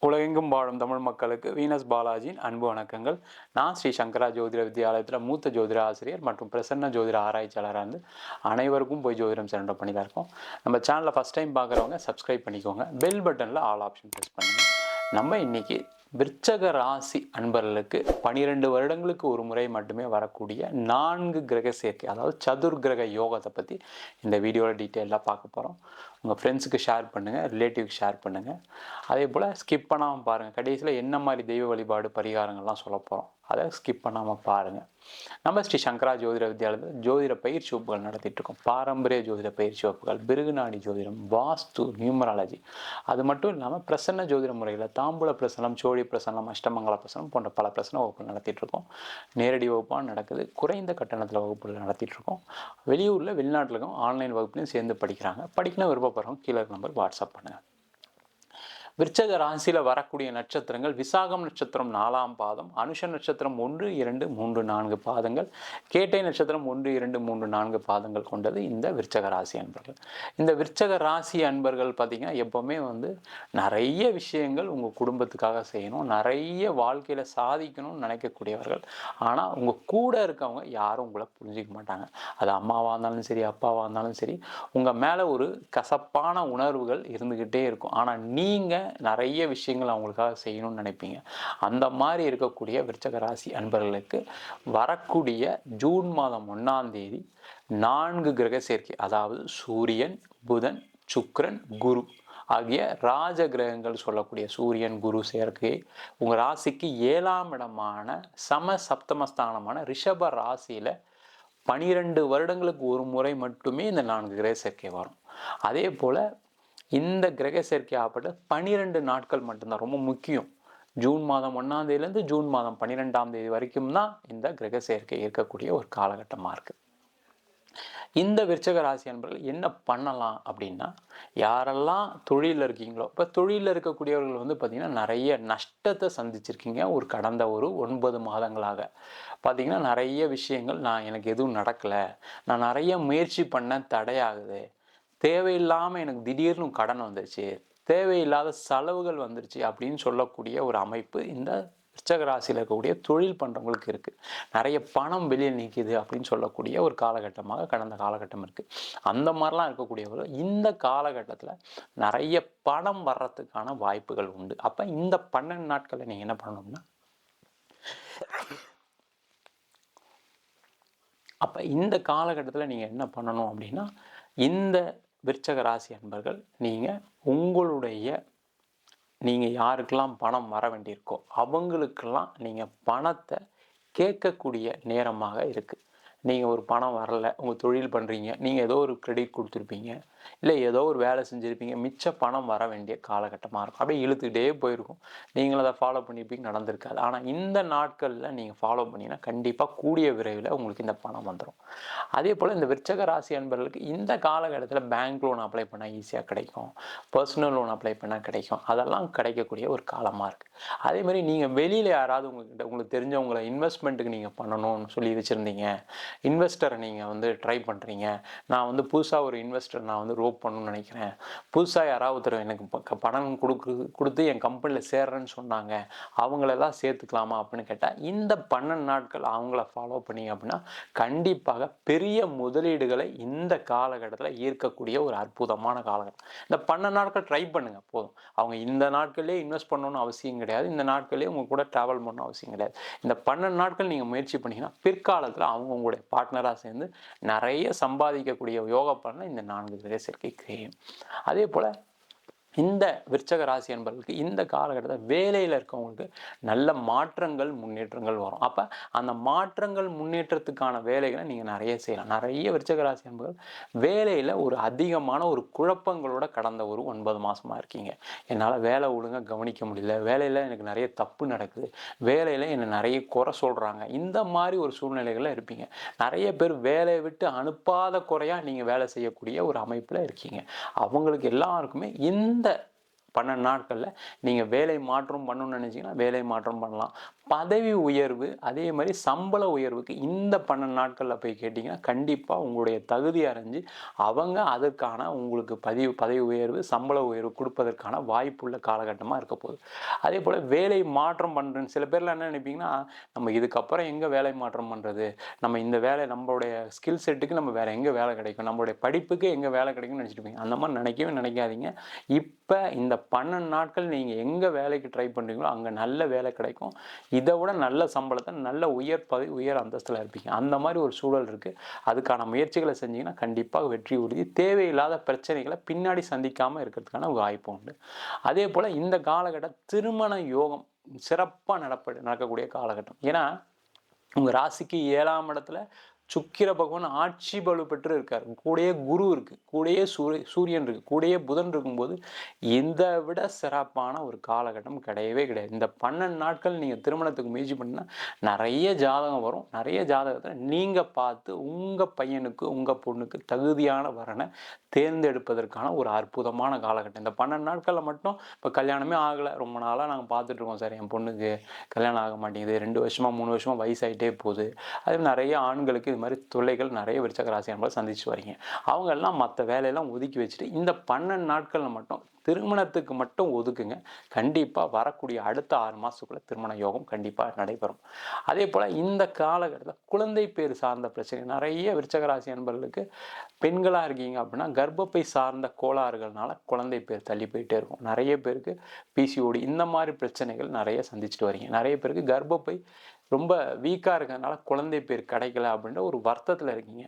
உலகெங்கும் வாழும் தமிழ் மக்களுக்கு வீனஸ் பாலாஜியின் அன்பு வணக்கங்கள். நான் ஸ்ரீ சங்கரா ஜோதிட வித்யாலயத்தில் மூத்த ஜோதிட ஆசிரியர் மற்றும் பிரசன்ன ஜோதிட ஆராய்ச்சியாளராக இருந்து அனைவருக்கும் போய் ஜோதிடம் சென்டர் பண்ணி தான் இருக்கோம். நம்ம சேனலை ஃபஸ்ட் டைம் பார்க்குறவங்க சப்ஸ்கிரைப் பண்ணிக்கோங்க. பெல் பட்டனில் ஆல் ஆப்ஷன் ப்ரெஸ் பண்ணுங்கள். நம்ம இன்னைக்கு விருச்சக ராசி அன்பர்களுக்கு 12 வருடங்களுக்கு ஒரு முறை மட்டுமே வரக்கூடிய 4 கிரக சேர்க்கை, அதாவது சதுர்கிரக யோகத்தை பற்றி இந்த வீடியோவில் டீட்டெயிலாக பார்க்க போகிறோம். உங்கள் ஃப்ரெண்ட்ஸுக்கு ஷேர் பண்ணுங்கள், ரிலேட்டிவ்க்கு ஷேர் பண்ணுங்கள். அதே போல் ஸ்கிப் பண்ணாமல் பாருங்கள். கடைசியில் என்ன மாதிரி தெய்வ வழிபாடு பரிகாரங்கள்லாம் சொல்ல போகிறோம், அதை ஸ்கிப் பண்ணாமல் பாருங்கள். நம்ம ஸ்ரீ சங்கரா ஜோதிட வித்யாலயத்தில் ஜோதிட பயிற்சி வகுப்புகள் நடத்திட்டு இருக்கோம். பாரம்பரிய ஜோதிட பயிற்சி வகுப்புகள், பிருகுநாடி ஜோதிடம், வாஸ்து, நியூமராலஜி, அது மட்டும் இல்லாமல் பிரசன்ன ஜோதிட முறையில் தாம்பூல பிரசனம், சோழி பிரசனம், அஷ்டமங்கல பிரசனம் போன்ற பல பிரசன வகுப்புகள் நடத்திட்டு இருக்கோம். நேரடி வகுப்பாக நடக்குது. குறைந்த கட்டணத்தில் வகுப்புகள் நடத்திட்டு இருக்கோம். வெளியூரில் வெளிநாட்டிலும் ஆன்லைன் வகுப்புலையும் சேர்ந்து படிக்கிறாங்க. படிக்கணும் விருப்பப்படுறவங்க கீழே நம்பருக்கு வாட்ஸ்அப் பண்ணுங்கள். விருச்சக ராசியில் வரக்கூடிய நட்சத்திரங்கள்: விசாகம் நட்சத்திரம் 4ஆம் பாதம், அனுஷ நட்சத்திரம் 1, 2, 3, 4 பாதங்கள், கேட்டை நட்சத்திரம் 1, 2, 3, 4 பாதங்கள் கொண்டது இந்த விருச்சக ராசி அன்பர்கள். இந்த விருச்சக ராசி அன்பர்கள் பார்த்திங்கன்னா எப்போவுமே நிறைய விஷயங்கள் உங்கள் குடும்பத்துக்காக செய்யணும், நிறைய வாழ்க்கையில் சாதிக்கணும்னு நினைக்கக்கூடியவர்கள். ஆனால் உங்கள் கூட இருக்கவங்க யாரும் உங்களை புரிஞ்சிக்க மாட்டாங்க. அது அம்மாவாக இருந்தாலும் சரி, அப்பாவாக இருந்தாலும் சரி, உங்கள் மேலே ஒரு கசப்பான உணர்வுகள் இருந்துக்கிட்டே இருக்கும். ஆனால் நீங்கள் நிறைய விஷயங்கள் அவங்களுக்காக செய்யணும்னு நினைப்பீங்க. அந்த மாதிரி இருக்கக்கூடிய விருச்சக ராசி அன்பர்களுக்கு வரக்கூடிய ஜூன் மாதம் 1ஆம் தேதி 4 கிரக சேர்க்கை, அதாவது சூரியன், புதன், சுக்கிரன், குரு ஆகிய ராஜ கிரகங்கள் சொல்லக்கூடிய சூரியன் குரு சேர்க்கை உங்கள் ராசிக்கு 7ஆம் இடமான சம சப்தமஸ்தானமான ரிஷப ராசியில் 12 வருடங்களுக்கு ஒரு முறை மட்டுமே இந்த 4 கிரக சேர்க்கை வரும். அதே போல் இந்த கிரக சேர்க்கை ஆப்பட்ட 12 நாட்கள் மட்டும்தான், ரொம்ப முக்கியம். ஜூன் மாதம் 1ஆம் தேதியிலேருந்து ஜூன் மாதம் 12ஆம் தேதி வரைக்கும் தான் இந்த கிரக சேர்க்கை இருக்கக்கூடிய ஒரு காலகட்டமாக இருக்குது. இந்த விருச்சக ராசி அன்பர்கள் என்ன பண்ணலாம் அப்படின்னா, யாரெல்லாம் தொழிலில் இருக்கீங்களோ, இப்போ தொழிலில் இருக்கக்கூடியவர்கள் பார்த்திங்கன்னா நிறைய நஷ்டத்தை சந்திச்சிருக்கீங்க. கடந்த 9 மாதங்களாக பார்த்திங்கன்னா நிறைய விஷயங்கள், எனக்கு எதுவும் நடக்கலை, நான் நிறைய முயற்சி பண்ண தடையாகுது, தேவையில்லாமல் எனக்கு திடீர்னு கடன் வந்துருச்சு, தேவையில்லாத செலவுகள் வந்துருச்சு அப்படின்னு சொல்லக்கூடிய ஒரு அமைப்பு இந்த விருச்சக ராசியில் இருக்கக்கூடிய தொழில் பண்ணுறவங்களுக்கு இருக்குது. நிறைய பணம் வெளியே நிற்கிது அப்படின்னு சொல்லக்கூடிய ஒரு காலகட்டமாக கடந்த காலகட்டம் இருக்குது. அந்த மாதிரிலாம் இருக்கக்கூடியவர்கள் இந்த காலகட்டத்தில் நிறைய பணம் வர்றதுக்கான வாய்ப்புகள் உண்டு. அப்போ இந்த 12 நாட்களில் நீங்கள் என்ன பண்ணணும்னா, அப்போ இந்த காலகட்டத்தில் நீங்கள் என்ன பண்ணணும் அப்படின்னா, இந்த விருச்சக ராசி அன்பர்கள் நீங்கள் யாருக்கெல்லாம் பணம் வர வேண்டியிருக்கோ அவங்களுக்கெல்லாம் நீங்கள் பணத்தை கேட்கக்கூடிய நேரமாக இருக்குது. நீங்கள் ஒரு பணம் வரலை, உங்கள் தொழில் பண்ணுறீங்க, நீங்கள் ஏதோ ஒரு கிரெடிட் கொடுத்துருப்பீங்க, இல்லை ஏதோ ஒரு வேலை செஞ்சுருப்பீங்க, மிச்ச பணம் வர வேண்டிய காலகட்டமாக இருக்கும். அப்படியே இழுத்துக்கிட்டே போயிருக்கும். நீங்களும் அதை ஃபாலோ பண்ணியிருப்பீங்க, நடந்திருக்காது. ஆனால் இந்த நாட்களில் நீங்கள் ஃபாலோ பண்ணிங்கன்னா கண்டிப்பாக கூடிய விரைவில் உங்களுக்கு இந்த பணம் வந்துடும். அதே போல் இந்த விருச்சக ராசி அன்பர்களுக்கு இந்த காலகட்டத்தில் பேங்க் லோன் அப்ளை பண்ணால் ஈஸியாக கிடைக்கும், பர்சனல் லோன் அப்ளை பண்ணால் கிடைக்கும், அதெல்லாம் கிடைக்கக்கூடிய ஒரு காலமாக இருக்குது. அதேமாதிரி நீங்கள் வெளியில் யாராவது உங்களுக்கு தெரிஞ்சவங்களை இன்வெஸ்ட்மெண்ட்டுக்கு நீங்கள் பண்ணணும்னு சொல்லி வச்சுருந்தீங்க, இன்வெஸ்டரை நீங்கள் ட்ரை பண்ணுறீங்க, நான் புதுசாக ஒரு இன்வெஸ்டர் நான் ரோப் பண்ணணும்னு நினைக்கிறேன், புதுசாக யாராவது ஒருத்தர் எனக்கு பணம் கொடுத்து என் கம்பெனியில் சேர்றேன்னு சொன்னாங்க, அவங்களெல்லாம் சேர்த்துக்கலாமா அப்படின்னு கேட்டால், இந்த 12 நாட்கள் அவங்கள ஃபாலோ பண்ணிங்க அப்படின்னா கண்டிப்பாக பெரிய முதலீடுகளை இந்த காலகட்டத்தில் ஈர்க்கக்கூடிய ஒரு அற்புதமான காலகட்டம். இந்த 12 நாட்கள் ட்ரை பண்ணுங்கள் போதும். அவங்க இந்த நாட்கள்லேயே இன்வெஸ்ட் பண்ணணும்னு அவசியம் கிடையாது, இந்த நாட்கள்லேயே உங்க கூட ட்ராவல் பண்ணணும் அவசியம் கிடையாது. இந்த 12 நாட்கள் நீங்கள் முயற்சி பண்ணிங்கன்னா பிற்காலத்தில் அவங்க உங்களுடைய பார்ட்னராக சேர்ந்து நிறைய சம்பாதிக்கக்கூடிய யோக பலனை இந்த 4 கிரக சேர்க்கை செய்யும். அதே போல் இந்த விருச்சக ராசி என்பவர்களுக்கு இந்த காலகட்டத்தில் வேலையில் இருக்கவங்களுக்கு நல்ல மாற்றங்கள் முன்னேற்றங்கள் வரும். அப்போ அந்த மாற்றங்கள் முன்னேற்றத்துக்கான வேலைகளை நீங்கள் நிறைய செய்யலாம். நிறைய விருச்சக ராசி என்பவர்கள் வேலையில் அதிகமான குழப்பங்களோட கடந்த 9 மாதமாக இருக்கீங்க. என்னால் வேலை ஒழுங்காக கவனிக்க முடியல, வேலையில் எனக்கு நிறைய தப்பு நடக்குது, வேலையில் என்னை நிறைய குறை சொல்கிறாங்க, இந்த மாதிரி ஒரு சூழ்நிலைகளில் இருப்பீங்க. நிறைய பேர் வேலையை விட்டு அனுப்பாத குறையாக நீங்கள் வேலை செய்யக்கூடிய ஒரு அமைப்பில் இருக்கீங்க. அவங்களுக்கு எல்லாருக்குமே இந்த 12 நாட்களில் நீங்கள் வேலை மாற்றம் பண்ணணும்னு நினச்சிங்கன்னா வேலை மாற்றம் பண்ணலாம். பதவி உயர்வு அதே மாதிரி சம்பள உயர்வுக்கு இந்த 12 நாட்களில் போய் கேட்டிங்கன்னா கண்டிப்பாக உங்களுடைய தகுதி அறிஞ்சு அவங்க அதற்கான உங்களுக்கு பதவி உயர்வு சம்பள உயர்வு கொடுப்பதற்கான வாய்ப்புள்ள காலகட்டமாக இருக்க போகுது. அதே போல் வேலை மாற்றம் பண்ணுறேன்னு சில பேர்லாம் என்ன நினைப்பீங்கன்னா, நம்ம இதுக்கப்புறம் எங்கே வேலை மாற்றம் பண்ணுறது, நம்ம இந்த வேலை நம்மளுடைய ஸ்கில் செட்டுக்கு நம்ம வேறு எங்கே வேலை கிடைக்கும், நம்மளுடைய படிப்புக்கு எங்கே வேலை கிடைக்கும்னு நினச்சிட்டு இருப்பீங்க. அந்த மாதிரி நினைக்கவே நினைக்காதீங்க. இப்போ இந்த 12 நாட்கள் நீங்கள் எங்கே வேலைக்கு ட்ரை பண்ணுறீங்களோ அங்கே நல்ல வேலை கிடைக்கும். இதை விட நல்ல சம்பளத்தை நல்ல உயர் பதவி உயர் அந்தஸ்தில் இருப்பீங்க. அந்த மாதிரி ஒரு சூழல் இருக்குது. அதுக்கான முயற்சிகளை செஞ்சீங்கன்னா கண்டிப்பாக வெற்றி உறுதி. தேவையில்லாத பிரச்சனைகளை பின்னாடி சந்திக்காமல் இருக்கிறதுக்கான வாய்ப்பு உண்டு. அதே போல் இந்த காலகட்டம் திருமண யோகம் சிறப்பாக நடக்கக்கூடிய காலகட்டம். ஏன்னா உங்கள் ராசிக்கு 7ஆம் இடத்துல சுக்கிர பகவான் ஆட்சி பலு பெற்று இருக்கார். கூடயே குரு இருக்கு, கூடயே சூரியன் இருக்கு, கூடயே புதன் இருக்கும்போது இதை விட சிறப்பான ஒரு காலகட்டம் கிடையவே கிடையாது. இந்த 12 நாட்கள் நீங்கள் திருமணத்துக்கு முயற்சி பண்ணினா நிறைய ஜாதகம் வரும். நிறைய ஜாதகத்தில் நீங்கள் பார்த்து உங்கள் பையனுக்கு உங்கள் பொண்ணுக்கு தகுதியான வரனை தேர்ந்தெடுப்பதற்கான ஒரு அற்புதமான காலகட்டம். இந்த 12 நாட்களில் மட்டும் இப்போ கல்யாணமே ஆகலை, ரொம்ப நாளாக நாங்கள் பார்த்துட்ருக்கோம் சார், என் பொண்ணுக்கு கல்யாணம் ஆக மாட்டேங்குது, 2 வருஷமாக 3 வருஷமாக வயசாகிட்டே போகுது. அது நிறைய ஆண்களுக்கு இது மாதிரி தொல்லைகள் நிறைய விருச்சக ராசி என்பதை சந்திச்சு வரீங்க. அவங்கெல்லாம் மற்ற வேலையெல்லாம் ஒதுக்கி வச்சுட்டு இந்த 12 நாட்களில் மட்டும் திருமணத்துக்கு மட்டும் ஒதுக்குங்க. கண்டிப்பாக வரக்கூடிய அடுத்த 6 மாதத்துக்குள்ளே திருமண யோகம் கண்டிப்பாக நடைபெறும். அதே போல் இந்த காலகட்டத்தில் குழந்தை பேர் சார்ந்த பிரச்சனை நிறைய விருச்சக ராசி அன்பர்களுக்கு பெண்களாக இருக்கீங்க அப்படின்னா கர்ப்பப்பை சார்ந்த கோளாறுகள்னால குழந்தை பேர் தள்ளி போயிட்டே இருக்கும். நிறைய பேருக்கு பிசிஓடி இந்த மாதிரி பிரச்சனைகள் நிறைய சந்திச்சுட்டு வரீங்க. நிறைய பேருக்கு கர்ப்பப்பை ரொம்ப வீக்காக இருக்கிறதுனால குழந்தை பேர் கிடைக்கல அப்படின்ற ஒரு வருத்தத்தில் இருக்கீங்க.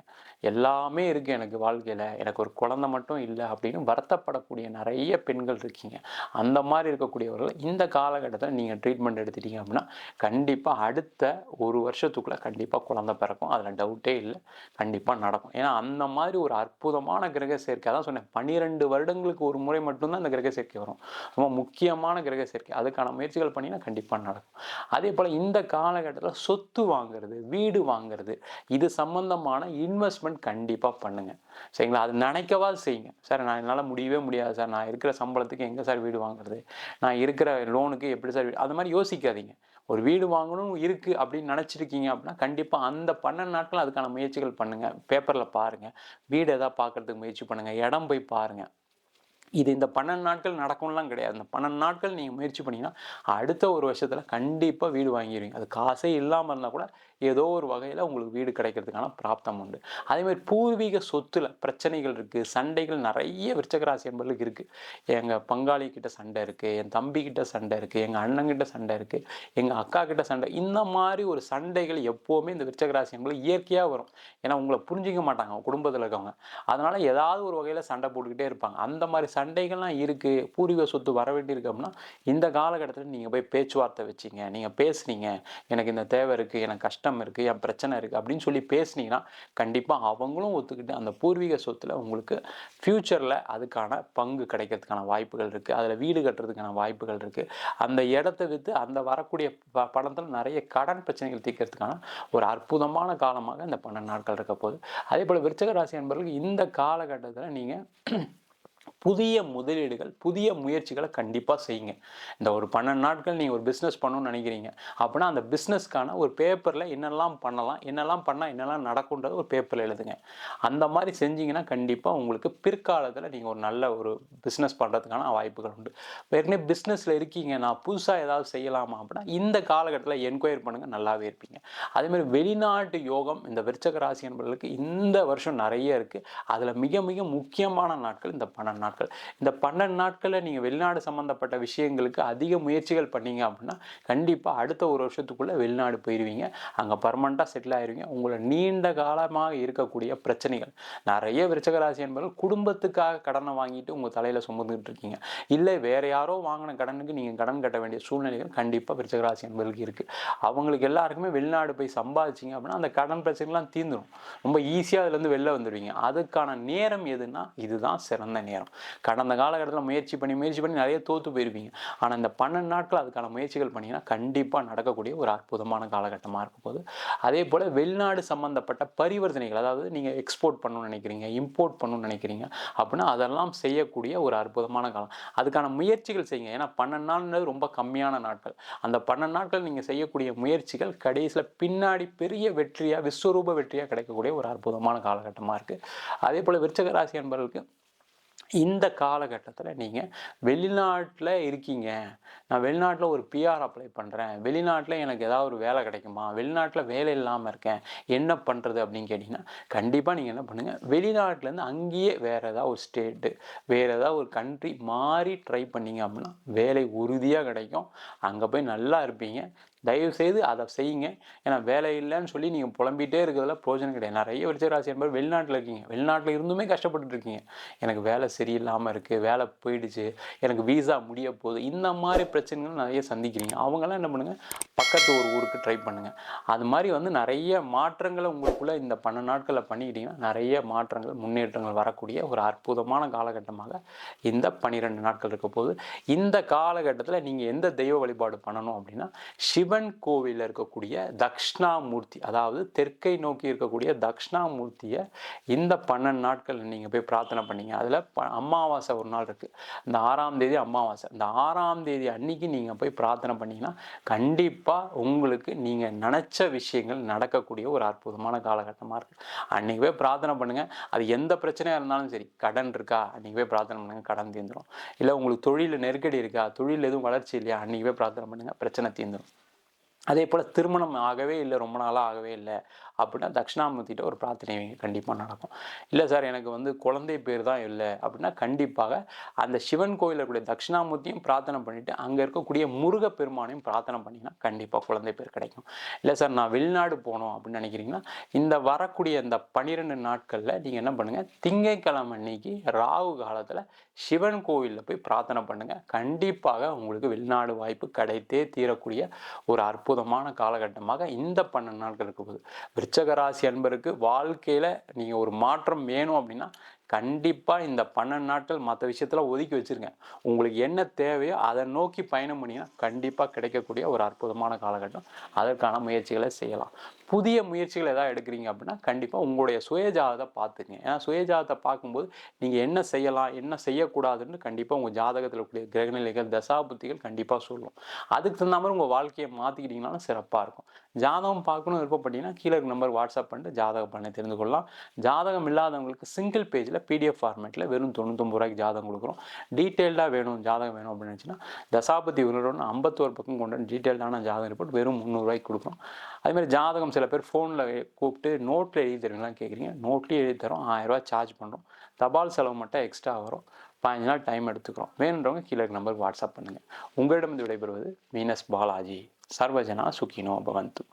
எல்லாமே இருக்குது எனக்கு வாழ்க்கையில், எனக்கு ஒரு குழந்தை மட்டும் இல்லை அப்படின்னு வருத்தப்படக்கூடிய நிறைய பெண்கள் இருக்கீங்க. அந்த மாதிரி இருக்கக்கூடியவர்கள் இந்த காலகட்டத்தில் நீங்கள் ட்ரீட்மெண்ட் எடுத்துட்டீங்க அப்படின்னா கண்டிப்பாக அடுத்த ஒரு வருஷத்துக்குள்ளே கண்டிப்பாக குழந்தை பிறக்கும். அதில் டவுட்டே இல்லை, கண்டிப்பாக நடக்கும். ஏன்னா அந்த மாதிரி ஒரு அற்புதமான கிரக சேர்க்கை. அதான் சொன்னேன், 12 வருடங்களுக்கு ஒரு முறை மட்டும்தான் அந்த கிரக சேர்க்கை வரும். ரொம்ப முக்கியமான கிரக சேர்க்கை. அதுக்கான முயற்சிகள் பண்ணினா கண்டிப்பாக நடக்கும். அதே போல் இந்த காலகட்டத்தில் சொத்து வாங்குறது, வீடு வாங்குறது, இது சம்பந்தமான இன்வெஸ்ட்மெண்ட் கண்டிப்பாக பண்ணுங்க. சரிங்களா? அது நினைக்கவாது செய்யுங்க. சார் நான் என்னால் முடியவே முடியாது சார், நான் இருக்கிற சம்பளத்துக்கு எங்கே சார் வீடு வாங்குறது, நான் இருக்கிற லோனுக்கு எப்படி சார் வீடு, அது மாதிரி யோசிக்காதீங்க. ஒரு வீடு வாங்கணும் இருக்குது அப்படின்னு நினச்சிருக்கீங்க அப்படின்னா கண்டிப்பாக அந்த 12 நாட்கள் அதுக்கான முயற்சிகள் பண்ணுங்கள். பேப்பரில் பாருங்கள், வீடு எதாவது பார்க்குறதுக்கு முயற்சி பண்ணுங்கள், இடம் போய் பாருங்கள். இது இந்த 12 நாட்கள் நடக்கும்லாம் கிடையாது. இந்த 12 நாட்கள் நீங்கள் முயற்சி பண்ணிங்கன்னா அடுத்த ஒரு வருஷத்தில் கண்டிப்பாக வீடு வாங்கிடுவீங்க. அது காசே இல்லாமல் இருந்தால் கூட ஏதோ ஒரு வகையில் உங்களுக்கு வீடு கிடைக்கிறதுக்கான பிராப்தம் உண்டு. அதேமாதிரி பூர்வீக சொத்தில் பிரச்சனைகள் இருக்குது, சண்டைகள் நிறைய விருச்சக ராசி என்பவர்களுக்கு இருக்குது. எங்கள் பங்காளி கிட்ட சண்டை இருக்குது, என் தம்பி கிட்ட சண்டை இருக்குது, எங்கள் அண்ணங்கிட்ட சண்டை இருக்குது, எங்கள் அக்கா கிட்ட சண்டை, இந்த மாதிரி ஒரு சண்டைகள் எப்போவுமே இந்த விருச்சக ராசி என்பவர்களுக்கு இயற்கையாக வரும். ஏன்னா உங்களை புரிஞ்சிக்க மாட்டாங்க குடும்பத்தில் இருக்கவங்க. அதனால் ஏதாவது ஒரு வகையில் சண்டை போட்டுக்கிட்டே இருப்பாங்க. அந்த மாதிரி சண்டைகள்லாம் இருக்குது, பூர்வீக சொத்து வர வேண்டியிருக்கு அப்படின்னா இந்த காலகட்டத்தில் நீங்கள் போய் பேச்சுவார்த்தை வச்சிங்க, நீங்கள் பேசுனீங்க, எனக்கு இந்த தேவை இருக்குது, எனக்கு கஷ்டம் இருக்குது, என் பிரச்சனை இருக்குது அப்படின்னு சொல்லி பேசுனீங்கன்னா கண்டிப்பாக அவங்களும் ஒத்துக்கிட்டு அந்த பூர்வீக சொத்தில் உங்களுக்கு ஃப்யூச்சரில் அதுக்கான பங்கு கிடைக்கிறதுக்கான வாய்ப்புகள் இருக்குது. அதில் வீடு கட்டுறதுக்கான வாய்ப்புகள் இருக்குது. அந்த இடத்த விற்று அந்த வரக்கூடிய பணத்தில் நிறைய கடன் பிரச்சனைகள் தீர்க்கிறதுக்கான ஒரு அற்புதமான காலமாக இந்த 12 நாட்கள் இருக்க போகுது. அதே போல் விருச்சக ராசி என்பவர்கள் இந்த காலகட்டத்தில் நீங்கள் புதிய முதலீடுகள், புதிய முயற்சிகளை கண்டிப்பாக செய்யுங்க. இந்த ஒரு 12 நாட்கள் நீங்கள் ஒரு பிஸ்னஸ் பண்ணணும்னு நினைக்கிறீங்க அப்படின்னா அந்த பிஸ்னஸ்க்கான ஒரு பேப்பரில் என்னெல்லாம் பண்ணலாம், என்னெல்லாம் பண்ணால் என்னெல்லாம் நடக்கும்ன்றது ஒரு பேப்பரில் எழுதுங்க. அந்த மாதிரி செஞ்சீங்கன்னா கண்டிப்பாக உங்களுக்கு பிற்காலத்தில் நீங்கள் ஒரு நல்ல ஒரு பிஸ்னஸ் பண்ணுறதுக்கான வாய்ப்புகள் உண்டு. ஏற்கனவே பிஸ்னஸில் இருக்கீங்க, நான் புதுசாக ஏதாவது செய்யலாமா அப்படின்னா இந்த காலகட்டத்தில் என்கொயரி பண்ணுங்கள், நல்லாவே இருப்பீங்க. அதேமாதிரி வெளிநாட்டு யோகம் இந்த விருச்சக ராசி என்பவர்களுக்கு இந்த வருஷம் நிறைய இருக்குது. அதில் மிக மிக முக்கியமான நாட்கள் இந்த 12 நாட்கள். இந்த 12 நாட்களில் நீங்கள் வெளிநாடு சம்மந்தப்பட்ட விஷயங்களுக்கு அதிக முயற்சிகள் பண்ணீங்க அப்படின்னா கண்டிப்பாக அடுத்த ஒரு வருஷத்துக்குள்ளே வெளிநாடு போயிடுவீங்க. அங்கே பர்மனெண்ட்டாக செட்டில் ஆயிடுவீங்க. உங்களை நீண்ட காலமாக இருக்கக்கூடிய பிரச்சனைகள் நிறைய விருச்சக ராசி என்பவர்கள் குடும்பத்துக்காக கடனை வாங்கிட்டு உங்கள் தலையில் சுமந்துக்கிட்டு இருக்கீங்க. இல்லை வேறு யாரோ வாங்கின கடனுக்கு நீங்கள் கடன் கட்ட வேண்டிய சூழ்நிலைகள் கண்டிப்பாக விருச்சக ராசி என்பவர்களுக்கு இருக்குது. அவங்களுக்கு எல்லாருக்குமே வெளிநாடு போய் சம்பாதிச்சிங்க அப்படின்னா அந்த கடன் பிரச்சனைலாம் தீர்ந்துடும். ரொம்ப ஈஸியாக அதுலேருந்து வெளில வந்துடுவீங்க. அதுக்கான நேரம் எதுனா இதுதான் சிறந்த நேரம். கடந்த காலகட்டத்தில் முயற்சி பண்ணி நிறைய தோற்று போயிருப்பீங்க. ஆனால் இந்த 12 நாட்கள் அதுக்கான முயற்சிகள் பண்ணிங்கன்னா கண்டிப்பாக நடக்கக்கூடிய ஒரு அற்புதமான காலகட்டமாக இருக்கும் போது. அதே போல் வெளிநாடு சம்மந்தப்பட்ட பரிவர்த்தனைகள், அதாவது நீங்கள் எக்ஸ்போர்ட் பண்ணணும்னு நினைக்கிறீங்க, இம்போர்ட் பண்ணணும்னு நினைக்கிறீங்க அப்படின்னா அதெல்லாம் செய்யக்கூடிய ஒரு அற்புதமான காலம். அதுக்கான முயற்சிகள் செய்யுங்க. ஏன்னா 12 நாள்ன்றது ரொம்ப கம்மியான நாட்கள். அந்த 12 நாட்கள் நீங்கள் செய்யக்கூடிய முயற்சிகள் கடைசியில் பின்னாடி பெரிய வெற்றியாக, விஸ்வரூப வெற்றியாக கிடைக்கக்கூடிய ஒரு அற்புதமான காலகட்டமாக இருக்குது. அதே போல் விருச்சிக ராசி என்பவர்களுக்கு இந்த காலகட்டத்தில் நீங்கள் வெளிநாட்டில் இருக்கீங்க, நான் வெளிநாட்டில் ஒரு பிஆர் அப்ளை பண்ணுறேன், வெளிநாட்டில் எனக்கு ஏதாவது ஒரு வேலை கிடைக்குமா, வெளிநாட்டில் வேலை இல்லாமல் இருக்கேன், என்ன பண்ணுறது அப்படின்னு கேட்டிங்கன்னா கண்டிப்பாக நீங்கள் என்ன பண்ணுங்கள், வெளிநாட்டிலேருந்து அங்கேயே வேறு ஏதாவது ஒரு ஸ்டேட்டு, வேறு ஏதாவது ஒரு கண்ட்ரி மாறி ட்ரை பண்ணிங்க அப்படின்னா வேலை உறுதியாக கிடைக்கும். அங்கே போய் நல்லா இருப்பீங்க. தயவுசெய்து அதை செய்யுங்க. ஏன்னா வேலை இல்லைன்னு சொல்லி நீங்கள் புலம்பிகிட்டே இருக்கிறதுல பிரயோஜனம் கிடையாது. நிறைய விருச்சிக ராசி என்பது வெளிநாட்டில் இருக்கீங்க, வெளிநாட்டில் இருந்துமே கஷ்டப்பட்டுட்டு இருக்கீங்க, எனக்கு வேலை சரியில்லாமல் இருக்குது, வேலை போயிடுச்சு, எனக்கு வீசா முடிய போகுது, இந்த மாதிரி பிரச்சனைகள் நிறைய சந்திக்கிறீங்க. அவங்களாம் என்ன பண்ணுங்கள், பக்கத்து ஒரு ஊருக்கு ட்ரை பண்ணுங்கள். அது மாதிரி நிறைய மாற்றங்களை உங்களுக்குள்ளே இந்த 12 நாட்களில் பண்ணிக்கிட்டிங்கன்னா நிறைய மாற்றங்கள், முன்னேற்றங்கள் வரக்கூடிய ஒரு அற்புதமான காலகட்டமாக இந்த 12 நாட்கள் இருக்க போது. இந்த காலகட்டத்தில் நீங்கள் எந்த தெய்வ வழிபாடு பண்ணணும் அப்படின்னா, சிவன் கோவிலில் இருக்கக்கூடிய தக்ஷணாமூர்த்தி, அதாவது தெற்கை நோக்கி இருக்கக்கூடிய தக்ஷணாமூர்த்தியை இந்த 12 நாட்கள் நீங்கள் போய் பிரார்த்தனை பண்ணீங்க. அதில் அமாவாசை ஒரு நாள் இருக்குது, இந்த 6ஆம் தேதி அமாவாசை. இந்த 6ஆம் தேதி அன்னைக்கு நீங்கள் போய் பிரார்த்தனை பண்ணிங்கன்னா கண்டிப்பாக உங்களுக்கு நீங்கள் நினச்ச விஷயங்கள் நடக்கக்கூடிய ஒரு அற்புதமான காலகட்டமாக இருக்குது. அன்றைக்கி போய் பிரார்த்தனை பண்ணுங்கள். அது எந்த பிரச்சனையாக இருந்தாலும் சரி, கடன் இருக்கா அன்றைக்கி போய் பிரார்த்தனை பண்ணுங்கள், கடன் தீர்ந்துடும். இல்லை உங்களுக்கு தொழில் நெருக்கடி இருக்கா, தொழில் எதுவும் வளர்ச்சி இல்லையா, அன்றைக்கி போய் பிரார்த்தனை பண்ணுங்கள், பிரச்சனை தீர்ந்துடும். அதே போல் திருமணம் ஆகவே இல்லை, ரொம்ப நாளாக ஆகவே இல்லை அப்படின்னா தட்சிணாமூர்த்திகிட்ட ஒரு பிரார்த்தனை கண்டிப்பாக நடக்கும். இல்லை சார் எனக்கு குழந்தை பேர் தான் இல்லை அப்படின்னா கண்டிப்பாக அந்த சிவன் கோயிலில் இருக்கக்கூடிய தட்சிணாமூர்த்தியும் பிரார்த்தனை பண்ணிவிட்டு அங்கே இருக்கக்கூடிய முருகப்பெருமானையும் பிரார்த்தனை பண்ணிங்கன்னா கண்டிப்பாக குழந்தை பேர் கிடைக்கும். இல்லை சார் நான் வெளிநாடு போகணும் அப்படின்னு நினைக்கிறீங்கன்னா இந்த வரக்கூடிய இந்த 12 நாட்களில் நீங்கள் என்ன பண்ணுங்கள், திங்கட்கிழமை அன்னைக்கு ராகு காலத்தில் சிவன் கோவிலில் போய் பிரார்த்தனை பண்ணுங்கள். கண்டிப்பாக உங்களுக்கு வெளிநாடு வாய்ப்பு கிடைத்தே தீரக்கூடிய ஒரு அற்புதமான காலகட்டமாக இந்த 12 நாட்கள் இருக்க போகுது. விருச்சிக ராசி அன்பருக்கு வாழ்க்கையில் நீங்கள் ஒரு மாற்றம் வேணும் அப்படின்னா கண்டிப்பாக இந்த 12 நாட்கள் மற்ற விஷயத்தில் ஒதுக்கி வச்சுருங்க. உங்களுக்கு என்ன தேவையோ அதை நோக்கி பயணம் பண்ணிங்கன்னா கண்டிப்பாக கிடைக்கக்கூடிய ஒரு அற்புதமான காலகட்டம். அதற்கான முயற்சிகளை செய்யலாம். புதிய முயற்சிகள் எதாவது எடுக்கிறீங்க அப்படின்னா கண்டிப்பாக உங்களுடைய சுயஜாதத்தை பார்த்துங்க. ஏன்னா சுயஜாதத்தை பார்க்கும்போது நீங்கள் என்ன செய்யலாம், என்ன செய்யக்கூடாதுன்னு கண்டிப்பாக உங்கள் ஜாதகத்தில் இருக்கக்கூடிய கிரகநிலைகள், தசாபுத்திகள் கண்டிப்பாக சொல்லும். அதுக்கு தகுந்த மாதிரி உங்கள் வாழ்க்கையை மாற்றிக்கிட்டிங்கனாலும் சிறப்பாக இருக்கும். ஜாதகம் பார்க்கணும் விருப்பப்பட்டீங்கன்னா கீழே நம்பர் வாட்ஸ்அப் பண்ணிட்டு ஜாதகம் பண்ணி தெரிந்து கொள்ளலாம். ஜாதகம் இல்லாதவங்களுக்கு சிங்கிள் பேஜில் PDF ஃபார்மேட்டில் வெறும் 99 ரூபாய்க்கு ஜாதகம் கொடுக்குறோம். டீட்டெயில்டாக வேணும், ஜாதகம் வேணும் அப்படின்னு நினச்சின்னா தசாபதி விவரம்னு 51 பக்கம் கொண்டு டீட்டெயில்டான ஜாதகம் ரிப்போர்ட் வெறும் 300 ரூபாய்க்கு கொடுக்குறோம். அதேமாதிரி ஜாதகம் சில பேர் ஃபோனில் கூப்பிட்டு நோட்டில் எழுதி தருவீங்களான்னு கேட்குறீங்க. நோட்லேயே எழுதி தரோம், 1000 ரூபா சார்ஜ் பண்ணுறோம். தபால் செலவு மட்டும் எக்ஸ்ட்ரா வரும். 15 நாள் டைம் எடுத்துக்கிறோம். வேணுன்றவங்க கீழே நம்பருக்கு வாட்ஸ்அப் பண்ணுங்கள். உங்களிடம் விடைபெறுவது வீனஸ் பாலாஜி. சர்வஜனா சுகினோ பவந்து.